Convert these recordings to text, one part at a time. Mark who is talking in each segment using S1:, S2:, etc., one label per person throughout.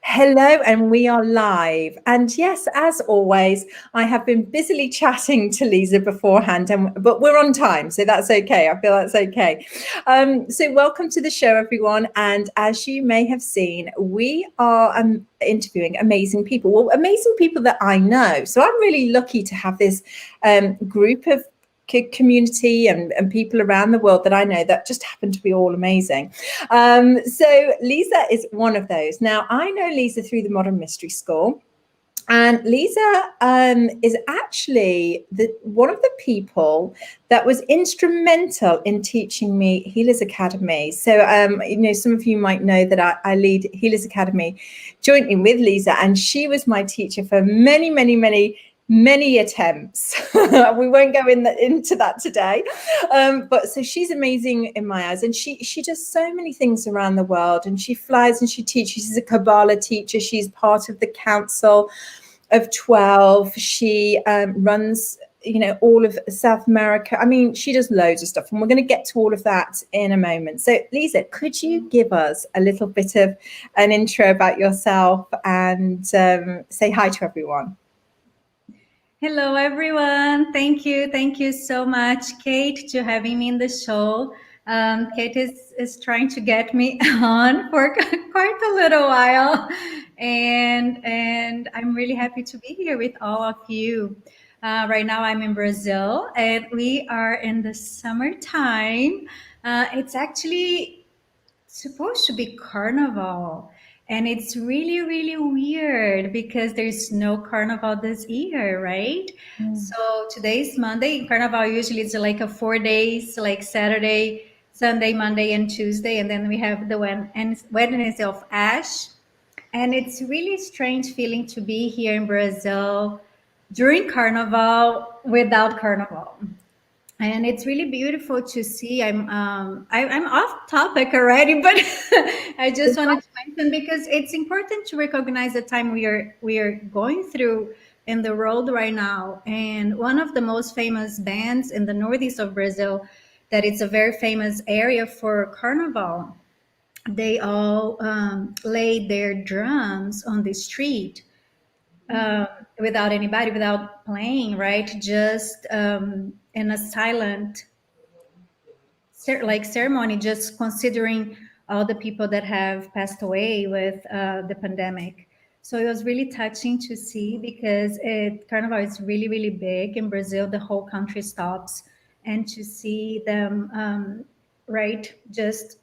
S1: Hello, and we are live. And yes, as always, I have been busily chatting to Liza beforehand, but we're on time, so that's okay. I feel that's okay. So welcome to the show, everyone. And as you may have seen, we are interviewing amazing people. Well, amazing people that I know. So I'm really lucky to have this group of community and people around the world that I know that just happen to be all amazing. So Liza is one of those. Now, I know Liza through the Modern Mystery School. And Liza is actually one of the people that was instrumental in teaching me Healers Academy. So, some of you might know that I lead Healers Academy jointly with Liza, and she was my teacher for many attempts. We won't go into that today. But so she's amazing in my eyes, and she does so many things around the world, and she flies and she teaches. She's a Kabbalah teacher. She's part of the Council of 12. She runs all of South America. I mean, she does loads of stuff, and we're going to get to all of that in a moment. So Liza, could you give us a little bit of an intro about yourself and say hi to everyone?
S2: Hello, everyone. Thank you so much, Kate, to having me in the show. Kate is trying to get me on for quite a little while, and I'm really happy to be here with all of you. Right now, I'm in Brazil, and we are in the summertime. It's actually supposed to be Carnival. And it's really weird because there's no Carnival this year, right? So today's Monday. Carnival usually is like a 4 days, like Saturday, Sunday, Monday, and Tuesday. And then we have the Wednesday of Ash. And it's really strange feeling to be here in Brazil during Carnival without Carnival. And it's really beautiful to see. I'm off topic already, but I just wanted to mention because it's important to recognize the time we are going through in the world right now. And one of the most famous bands in the northeast of Brazil, that it's a very famous area for Carnival. They all laid their drums on the street without anybody, without playing, right? Just in a silent ceremony, just considering all the people that have passed away with the pandemic. So it was really touching to see because Carnival is really big in Brazil. The whole country stops, and to see them, right, just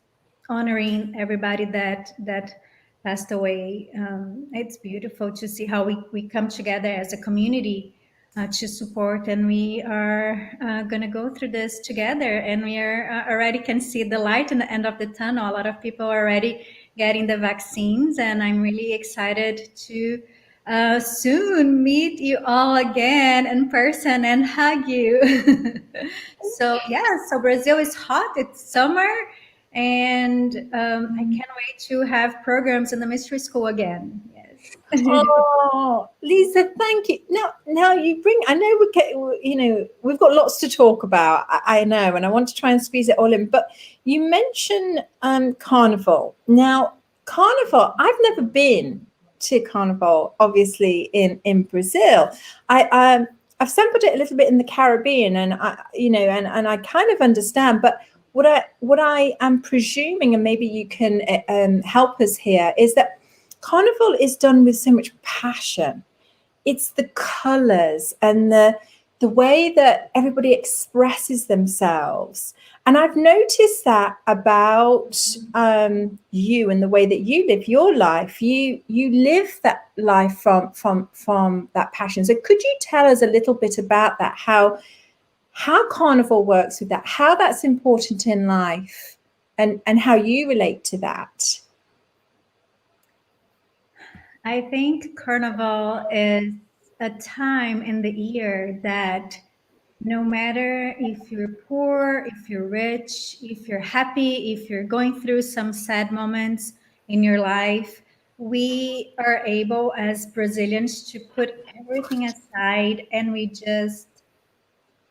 S2: honoring everybody that passed away. It's beautiful to see how we come together as a community to support, and we are going to go through this together, and we are already can see the light in the end of the tunnel. A lot of people are already getting the vaccines, and I'm really excited to soon meet you all again in person and hug you. So Brazil is hot, it's summer, and I can't wait to have programs in the mystery school again. Yes.
S1: Oh, Lisa, thank you. Now you bring. I know we've got lots to talk about. I know, and I want to try and squeeze it all in. But you mentioned Carnival. Now, Carnival. I've never been to Carnival, obviously in Brazil. I've sampled it a little bit in the Caribbean, and I kind of understand. But what I am presuming, and maybe you can help us here, is that Carnival is done with so much passion. It's the colors and the way that everybody expresses themselves. And I've noticed that about you and the way that you live your life. You live that life from that passion. So could you tell us a little bit about that? How Carnival works with that? How that's important in life, and how you relate to that?
S2: I think Carnival is a time in the year that no matter if you're poor, if you're rich, if you're happy, if you're going through some sad moments in your life, we are able as Brazilians to put everything aside, and we just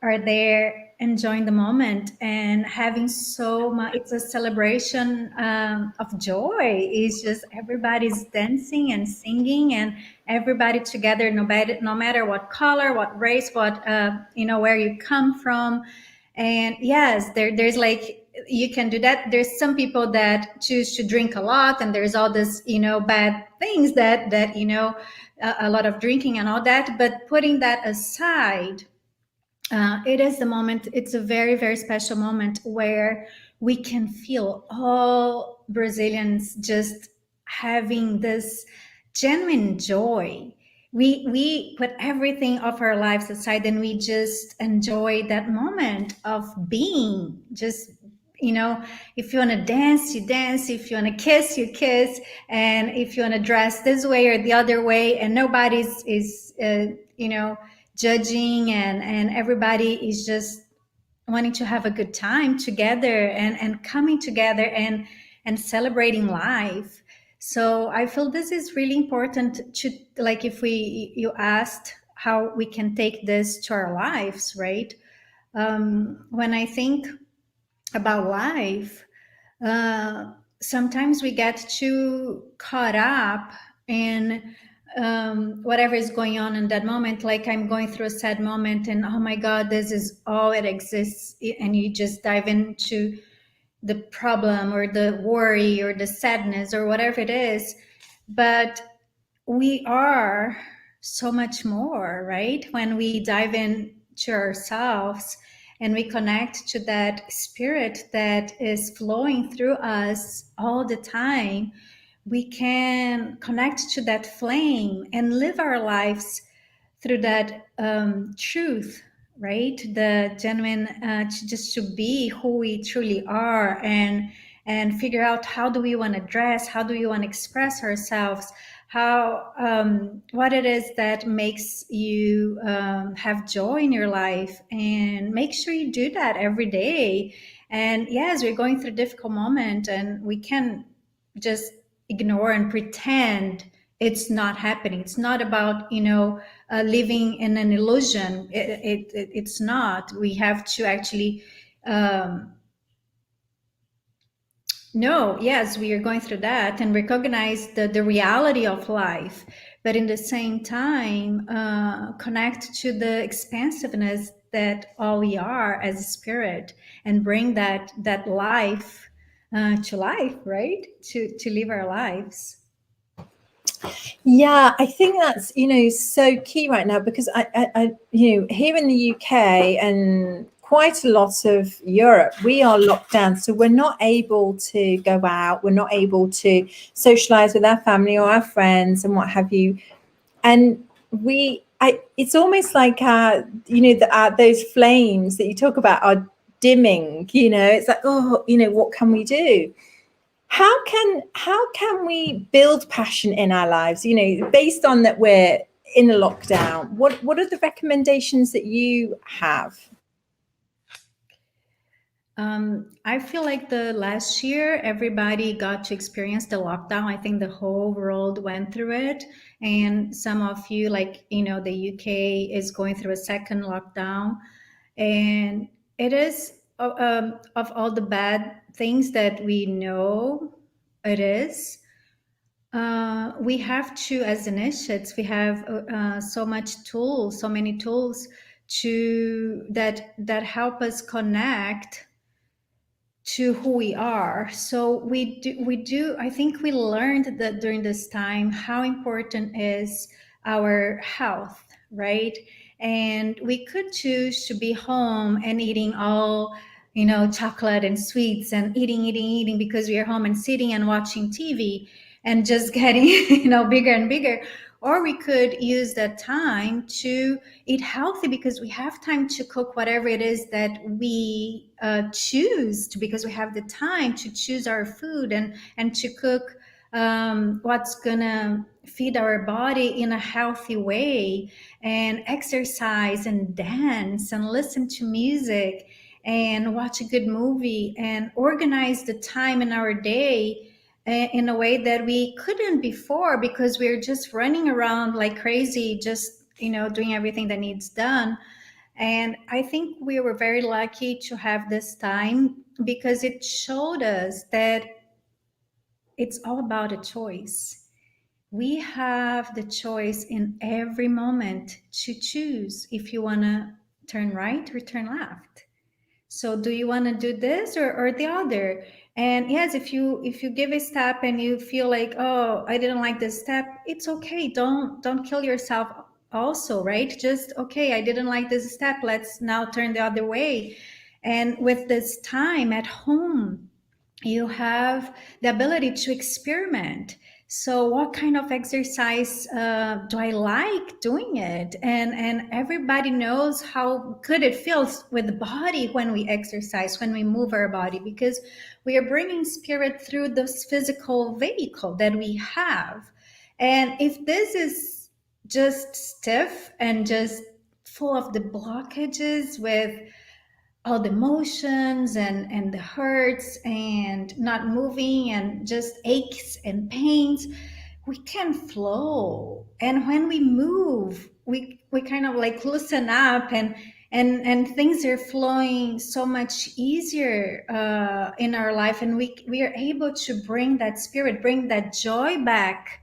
S2: are there enjoying the moment and having so much. It's a celebration of joy. It's just everybody's dancing and singing and everybody together, no matter what color, what race, what where you come from. And yes, there's like, you can do that. There's some people that choose to drink a lot, and there's all this bad things that a lot of drinking and all that. But putting that aside, it is the moment. It's a very, very special moment where we can feel all Brazilians just having this genuine joy. We put everything of our lives aside and we just enjoy that moment of being. Just, if you want to dance, you dance. If you want to kiss, you kiss. And if you want to dress this way or the other way, and nobody's is judging, and everybody is just wanting to have a good time together and coming together and celebrating life. So I feel this is really important to, like, if you asked how we can take this to our lives, right? When I think about life, sometimes we get too caught up in whatever is going on in that moment. Like, I'm going through a sad moment and, oh my God, this is all it exists. And you just dive into the problem or the worry or the sadness or whatever it is. But we are so much more, right? When we dive into ourselves and we connect to that spirit that is flowing through us all the time, we can connect to that flame and live our lives through that truth, right? The genuine, just to be who we truly are, and figure out how do we want to dress, how do we want to express ourselves, how what it is that makes you have joy in your life, and make sure you do that every day. And yes, we're going through a difficult moment, and we can just ignore and pretend it's not happening. It's not about living in an illusion. It's not. We have to actually know, yes, we are going through that, and recognize the reality of life, but in the same time connect to the expansiveness that all we are as a spirit, and bring that life to life, right? To live our lives.
S1: Yeah, I think that's so key right now, because I here in the UK and quite a lot of Europe, we are locked down, so we're not able to go out, we're not able to socialize with our family or our friends and what have you, and it's almost like those flames that you talk about are dimming. It's like, oh, what can we do? How can we build passion in our lives, based on that we're in a lockdown? What are the recommendations that you have?
S2: I feel like the last year everybody got to experience the lockdown. I think the whole world went through it, and some of you, like, the UK is going through a second lockdown, and it is of all the bad things that we know it is. We have to, as initiates, we have so many tools to that help us connect to who we are. So we do. I think we learned that during this time how important is our health, right? And we could choose to be home and eating all chocolate and sweets, and eating because we are home and sitting and watching TV and just getting bigger and bigger. Or we could use that time to eat healthy, because we have time to cook whatever it is that we choose to, because we have the time to choose our food and to cook what's gonna feed our body in a healthy way, and exercise and dance and listen to music and watch a good movie, and organize the time in our day in a way that we couldn't before, because we're just running around like crazy, just doing everything that needs done. And I think we were very lucky to have this time because it showed us that it's all about a choice. We have the choice in every moment to choose if you want to turn right or turn left. So do you want to do this or the other? And yes, if you give a step and you feel like, oh, I didn't like this step, it's okay. Don't kill yourself also, right? Just okay, I didn't like this step. Let's now turn the other way. And with this time at home, you have the ability to experiment. So what kind of exercise do I like doing it? And everybody knows how good it feels with the body when we exercise, when we move our body, because we are bringing spirit through this physical vehicle that we have. And if this is just stiff and just full of the blockages with all the motions and the hurts and not moving and just aches and pains, we can flow. And when we move, we kind of like loosen up, and things are flowing so much easier in our life, and we are able to bring that spirit, bring that joy back,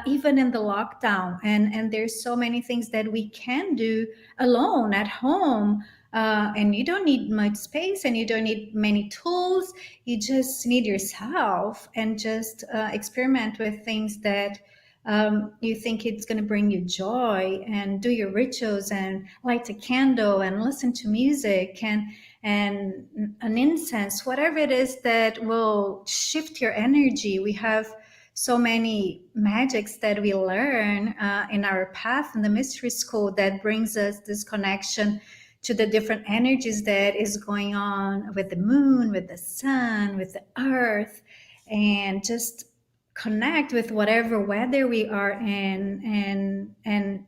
S2: even in the lockdown. And there's so many things that we can do alone at home, and you don't need much space and you don't need many tools. You just need yourself, and just experiment with things that you think it's going to bring you joy, and do your rituals and light a candle and listen to music and an incense, whatever it is that will shift your energy. We have so many magics that we learn in our path in the mystery school that brings us this connection to the different energies that is going on with the moon, with the sun, with the earth, and just connect with whatever weather we are in, and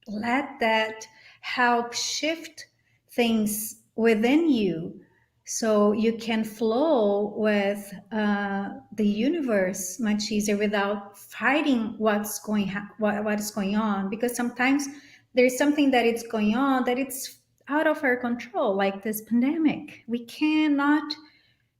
S2: let that help shift things within you, so you can flow with the universe much easier without fighting what is going on. Because sometimes there's something that it's going on that it's out of our control, like this pandemic. We cannot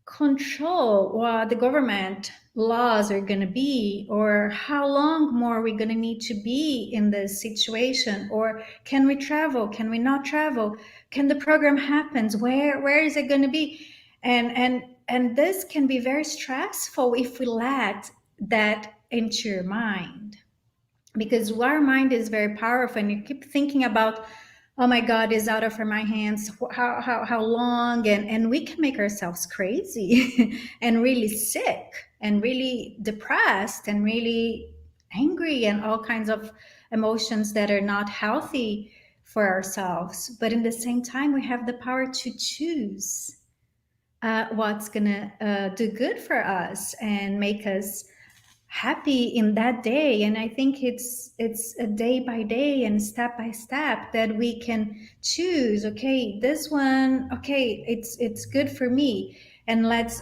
S2: control what the government laws are going to be, or how long more we're going to need to be in this situation, or can we travel, can we not travel, can the program happens, where is it going to be? And this can be very stressful if we let that into your mind, because our mind is very powerful, and you keep thinking about, oh my God, is out of my hands, how long, and we can make ourselves crazy and really sick and really depressed and really angry, and all kinds of emotions that are not healthy for ourselves. But in the same time, we have the power to choose what's gonna do good for us and make us happy in that day. And I think it's a day by day and step by step that we can choose, okay, this one, okay, it's good for me, and let's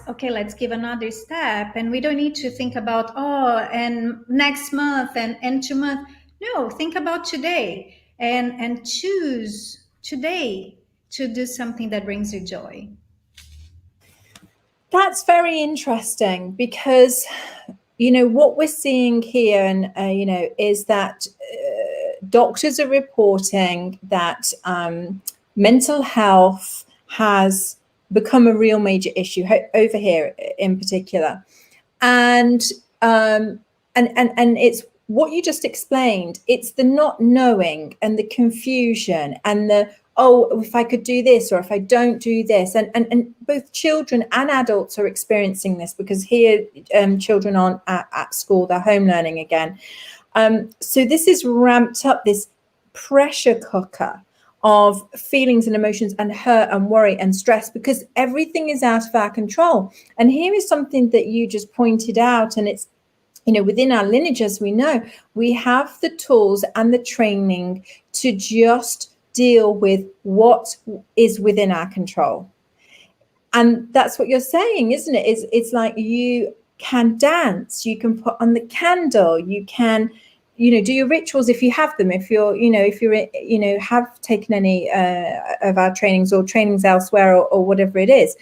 S2: give another step. And we don't need to think about, oh, and next month and 2 months. No, think about today, and choose today to do something that brings you joy.
S1: That's very interesting, because what we're seeing here, and is that doctors are reporting that mental health has become a real major issue over here in particular, and it's what you just explained. It's the not knowing and the confusion and the, oh, if I could do this, or if I don't do this. And both children and adults are experiencing this, because here children aren't at school, they're home learning again. So this is ramped up, this pressure cooker of feelings and emotions and hurt and worry and stress, because everything is out of our control. And here is something that you just pointed out, and it's, within our lineage, as we know, we have the tools and the training to just deal with what is within our control. And that's what you're saying, isn't it? It's like you can dance, you can put on the candle, you can do your rituals if you have them, if you're, have taken any of our trainings or trainings elsewhere, or whatever it is.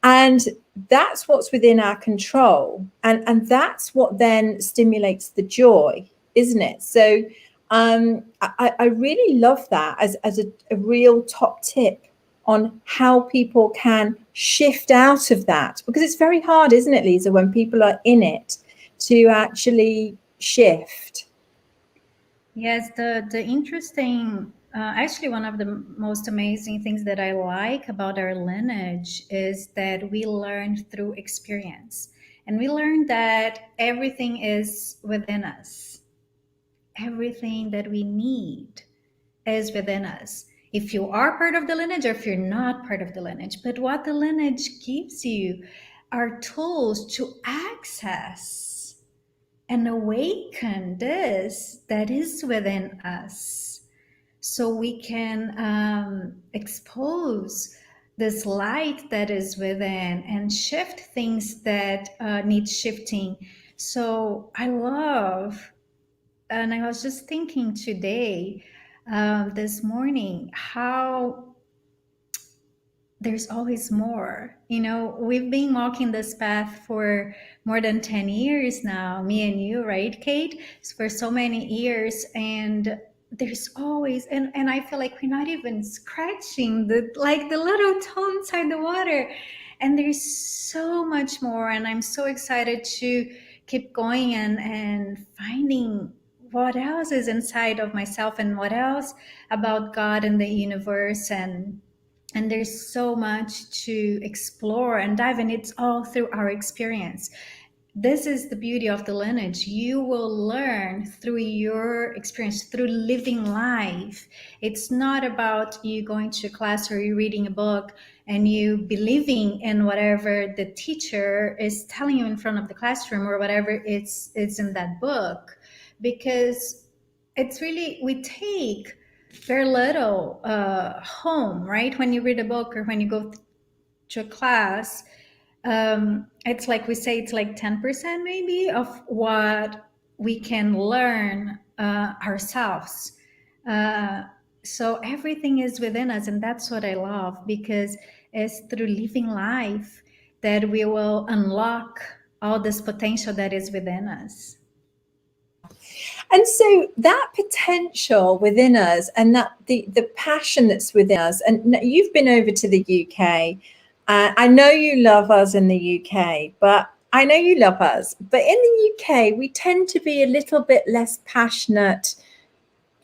S1: And that's what's within our control. And that's what then stimulates the joy, isn't it? So I really love that as a real top tip on how people can shift out of that, because it's very hard, isn't it, Liza, when people are in it, to actually shift.
S2: Yes, the interesting, actually, one of the most amazing things that I like about our lineage is that we learn through experience, and we learn that everything is within us. Everything that we need is within us. If you are part of the lineage or if you're not part of the lineage, but what the lineage gives you are tools to access and awaken this that is within us, so we can expose this light that is within and shift things that need shifting. So I love, and I was just thinking today, this morning, how there's always more. We've been walking this path for more than 10 years now, me and you, right, Kate? For so many years. And there's always, and I feel like we're not even scratching the little toe inside the water. And there's so much more. And I'm so excited to keep going and finding what else is inside of myself and what else about God and the universe. And there's so much to explore and dive in. It's all through our experience. This is the beauty of the lineage. You will learn through your experience, through living life. It's not about you going to class or you reading a book and you believing in whatever the teacher is telling you in front of the classroom or whatever it's in that book. Because it's really, we take very little home, right? When you read a book or when you go to a class, it's like we say, it's like 10% maybe of what we can learn ourselves. So everything is within us, and that's what I love, because it's through living life that we will unlock all this potential that is within us.
S1: And so that potential within us, and that the passion that's within us, and you've been over to the UK. I know you love us in the UK, but I know you love us. But in the UK, we tend to be a little bit less passionate.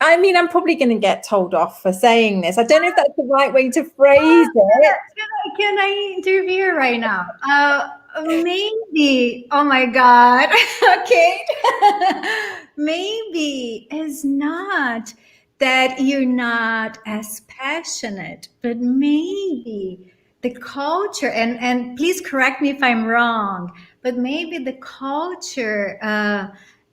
S1: I mean, I'm probably going to get told off for saying this. I don't know if that's the right way to phrase it.
S2: Can I interfere right now? Maybe. Oh my God. Okay. Maybe it's not that you're not as passionate, but maybe the culture, and please correct me if I'm wrong, but maybe the culture,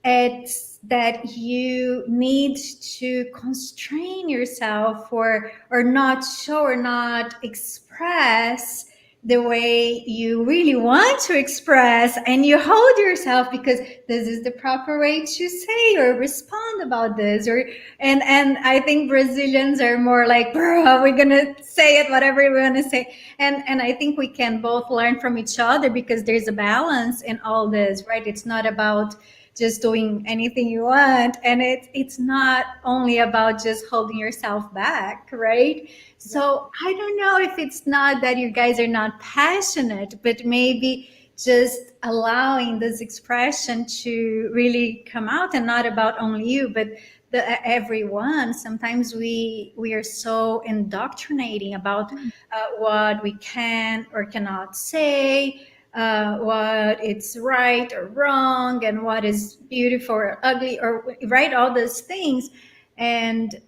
S2: it's that you need to constrain yourself or not show or not express the way you really want to express, and you hold yourself because this is the proper way to say or respond about this, and I think Brazilians are more like, bro, we're gonna say it whatever we want to say, and I think we can both learn from each other, because there's a balance in all this, right? It's not about just doing anything you want, and it's not only about just holding yourself back, right? So I don't know if it's not that you guys are not passionate, but maybe just allowing this expression to really come out, and not about only you, but everyone. Sometimes we are so indoctrinating about what we can or cannot say, what it's right or wrong, and what is beautiful or ugly, or right, all those things, and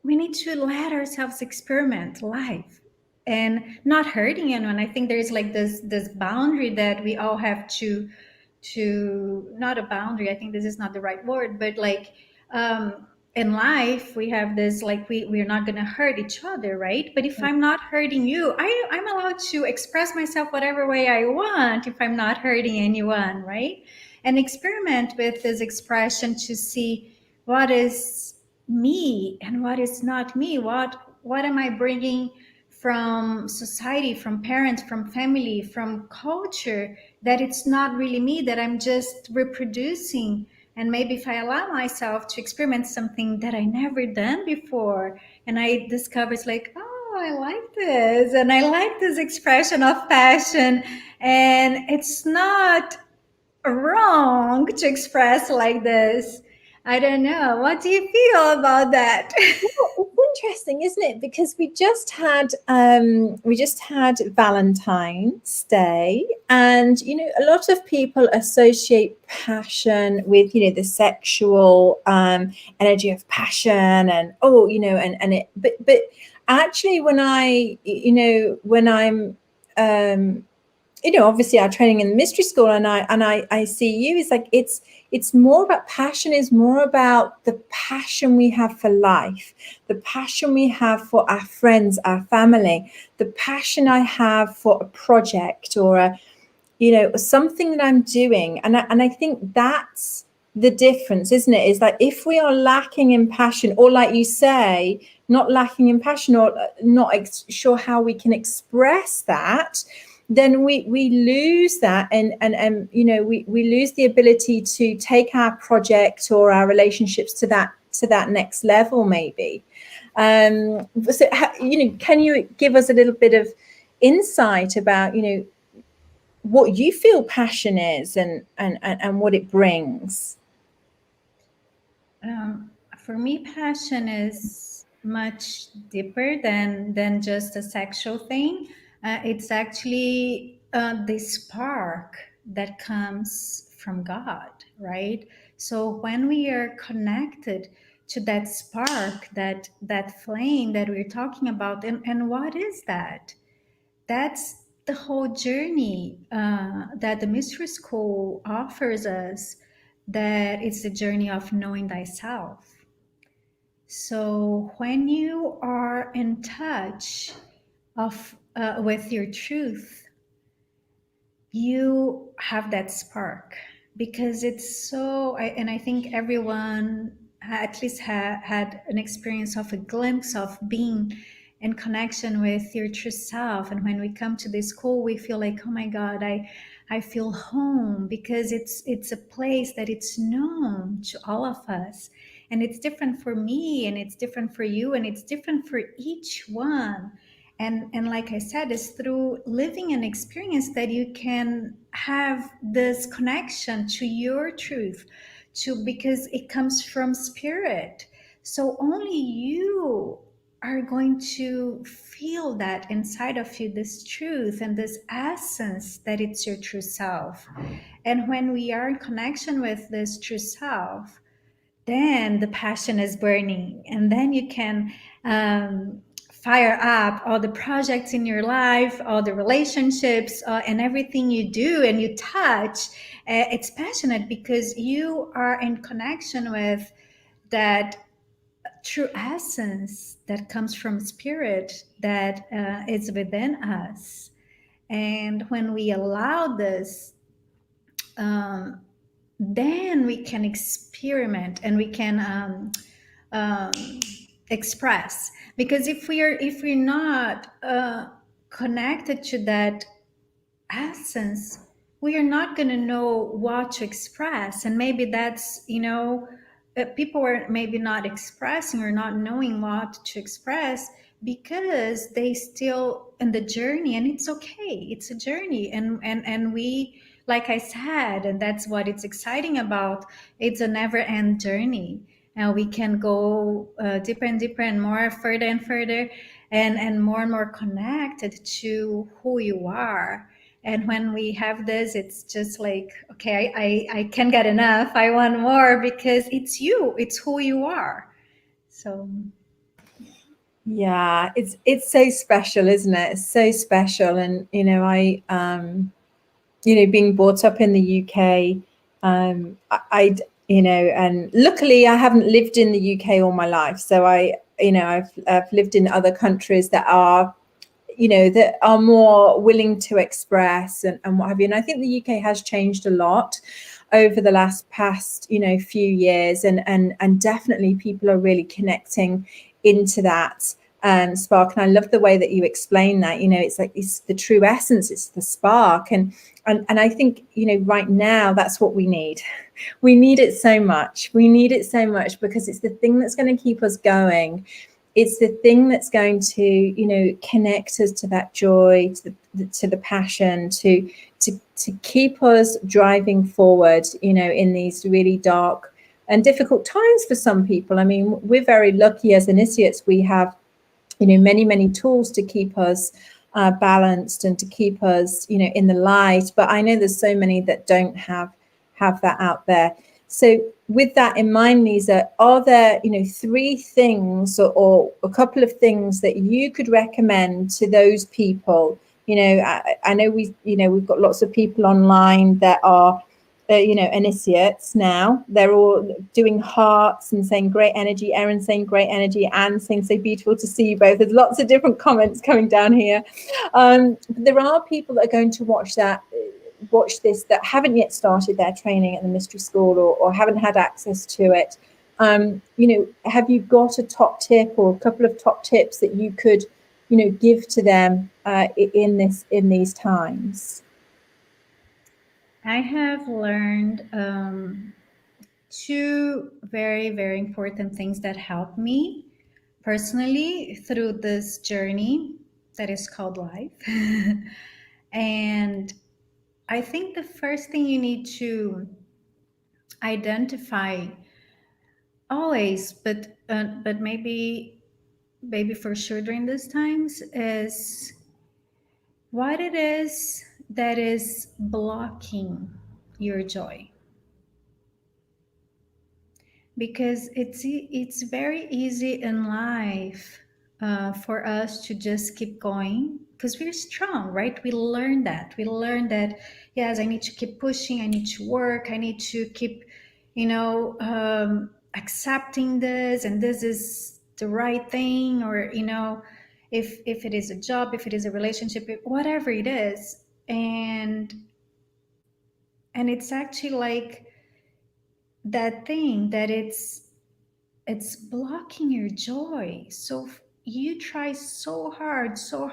S2: we need to let ourselves experiment life and not hurting anyone. I think there's like this boundary that we all have to not a boundary, I think this is not the right word, but like in life we have this, like, we're not going to hurt each other, right? But if I'm not hurting you, I'm allowed to express myself whatever way I want if I'm not hurting anyone, right? And experiment with this expression to see what is me and what is not me. What am I bringing from society, from parents, from family, from culture, that it's not really me, that I'm just reproducing. And maybe if I allow myself to experiment something that I never done before, and I discover, it's like, oh, I like this, and I like this expression of passion, and it's not wrong to express like this. I don't know. What do you feel about that?
S1: Well, it's interesting, isn't it? Because we just had Valentine's Day, and a lot of people associate passion with the sexual energy of passion, and but actually, when I'm obviously our training in the mystery school, and I see you, it's like it's more about passion, is more about the passion we have for life, the passion we have for our friends, our family, the passion I have for a project, or something that I'm doing. And I think that's the difference, isn't it? Is like, if we are lacking in passion, or like you say, not lacking in passion, or not sure how we can express that, then we lose that, and we lose the ability to take our project or our relationships to that next level, maybe. So can you give us a little bit of insight about what you feel passion is, and what it brings?
S2: For me, passion is much deeper than just a sexual thing. It's actually the spark that comes from God, right? So when we are connected to that spark, that flame that we're talking about, and what is that? That's the whole journey that the mystery school offers us, that it's the journey of knowing thyself. So when you are in touch with your truth, you have that spark, because it's so, and I think everyone at least had an experience of a glimpse of being in connection with your true self. And when we come to this school, we feel like, oh my God, I feel home, because it's a place that it's known to all of us, and it's different for me, and it's different for you, and it's different for each one. And like I said, it's through living an experience that you can have this connection to your truth, because it comes from spirit. So only you are going to feel that inside of you, this truth and this essence, that it's your true self. And when we are in connection with this true self, then the passion is burning, and then you can fire up all the projects in your life, all the relationships, and everything you do and you touch. It's passionate because you are in connection with that true essence that comes from spirit, that is within us. And when we allow this, then we can experiment, and we can um, express. Because if we're not connected to that essence, we are not going to know what to express. And maybe that's, people are maybe not expressing or not knowing what to express, because they still in the journey. And it's okay, it's a journey. And we, like I said, and that's what it's exciting about, it's a never end journey. And we can go deeper and deeper, and more, further and further, and more connected to who you are. And when we have this, it's just like, okay, I can't get enough, I want more, because it's you, it's who you are. So
S1: Yeah, it's so special, isn't it? It's so special. And I being brought up in the UK, And luckily I haven't lived in the UK all my life. So I've lived in other countries that are, that are more willing to express and what have you. And I think the UK has changed a lot over the past, few years. And definitely people are really connecting into that spark. And I love the way that you explain that. It's like it's the true essence, it's the spark. And I think, right now that's what we need. We need it so much. We need it so much because it's the thing that's going to keep us going. It's the thing that's going to, connect us to that joy, to the passion, to keep us driving forward, in these really dark and difficult times for some people. I mean, we're very lucky as initiates. We have, many, many tools to keep us balanced and to keep us, in the light. But I know there's so many that don't have that out there. So with that in mind, Liza, are there, 3 things or a couple of things that you could recommend to those people? I know we've got lots of people online that are, initiates now. They're all doing hearts and saying great energy. Erin saying great energy. Anne saying so beautiful to see you both. There's lots of different comments coming down here. But there are people that are going to watch this that haven't yet started their training at the mystery school or haven't had access to it. Have you got a top tip or a couple of top tips that you could, give to them in these times?
S2: I have learned 2 very, very important things that helped me personally through this journey that is called life. And I think the first thing you need to identify always, but maybe for sure during these times, is what it is that is blocking your joy. Because it's very easy in life for us to just keep going because we're strong, right? We learn that. Yes, I need to keep pushing. I need to work. I need to keep, accepting this, and this is the right thing, or if it is a job, if it is a relationship, whatever it is, and it's actually like that thing that it's blocking your joy. So you try so hard to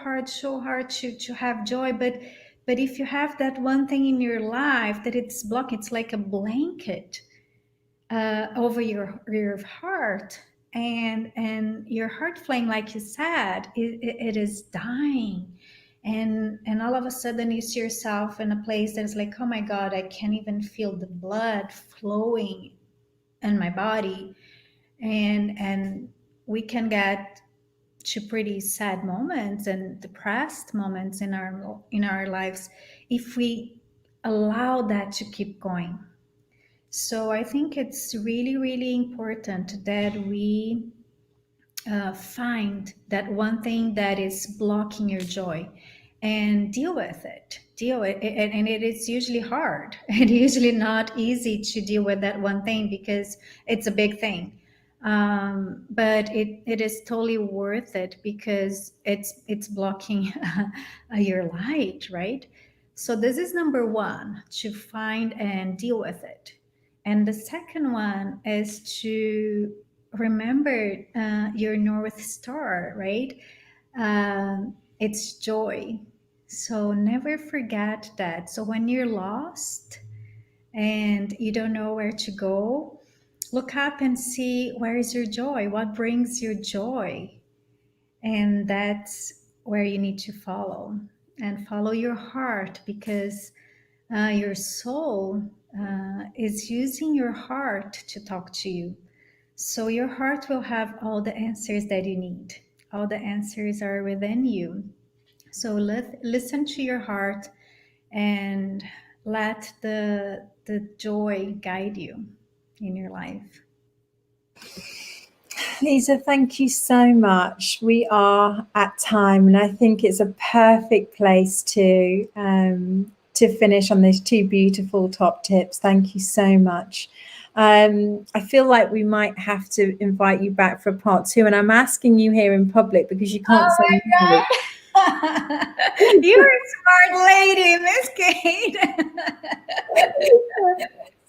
S2: have joy, but if you have that one thing in your life that it's blocking, it's like a blanket over your heart, and your heart flame, like you said, it is dying, and all of a sudden you see yourself in a place that is like, oh my God, I can't even feel the blood flowing in my body, and we can get to pretty sad moments and depressed moments in our lives if we allow that to keep going. So I think it's really, really important that we find that one thing that is blocking your joy and deal with it. And it is usually hard. It's usually not easy to deal with that one thing because it's a big thing. But it is totally worth it because it's blocking your light, right? So this is number 1, to find and deal with it. And the second one is to remember your North Star, right? It's joy. So never forget that. So when you're lost and you don't know where to go, look up and see, where is your joy? What brings you joy? And that's where you need to follow. And follow your heart, because your soul is using your heart to talk to you. So your heart will have all the answers that you need. All the answers are within you. So listen to your heart and let the joy guide you in your life.
S1: Liza, thank you so much. We are at time, and I think it's a perfect place to finish on those 2 beautiful top tips. Thank you so much. I feel like we might have to invite you back for part 2, and I'm asking you here in public because you can't say no.
S2: You're a smart lady, Miss Kate.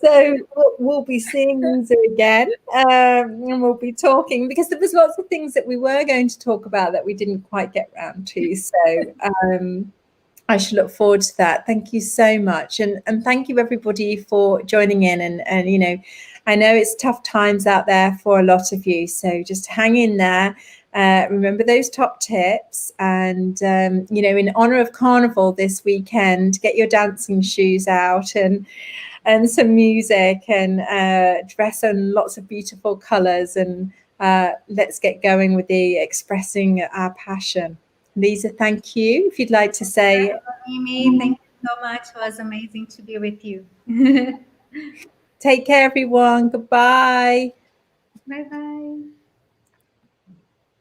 S1: So we'll be seeing Liza again, and we'll be talking, because there was lots of things that we were going to talk about that we didn't quite get around to. So I should look forward to that. Thank you so much, and thank you everybody for joining in. And you know, I know it's tough times out there for a lot of you, so just hang in there. Remember those top tips, and you know, in honor of Carnival this weekend, get your dancing shoes out and some music, and dress in lots of beautiful colors, and let's get going with the expressing our passion. Liza, thank you. If you'd like to say.
S2: Mimi, thank you so much. It was amazing to be with you.
S1: Take care, everyone. Goodbye.
S2: Bye-bye.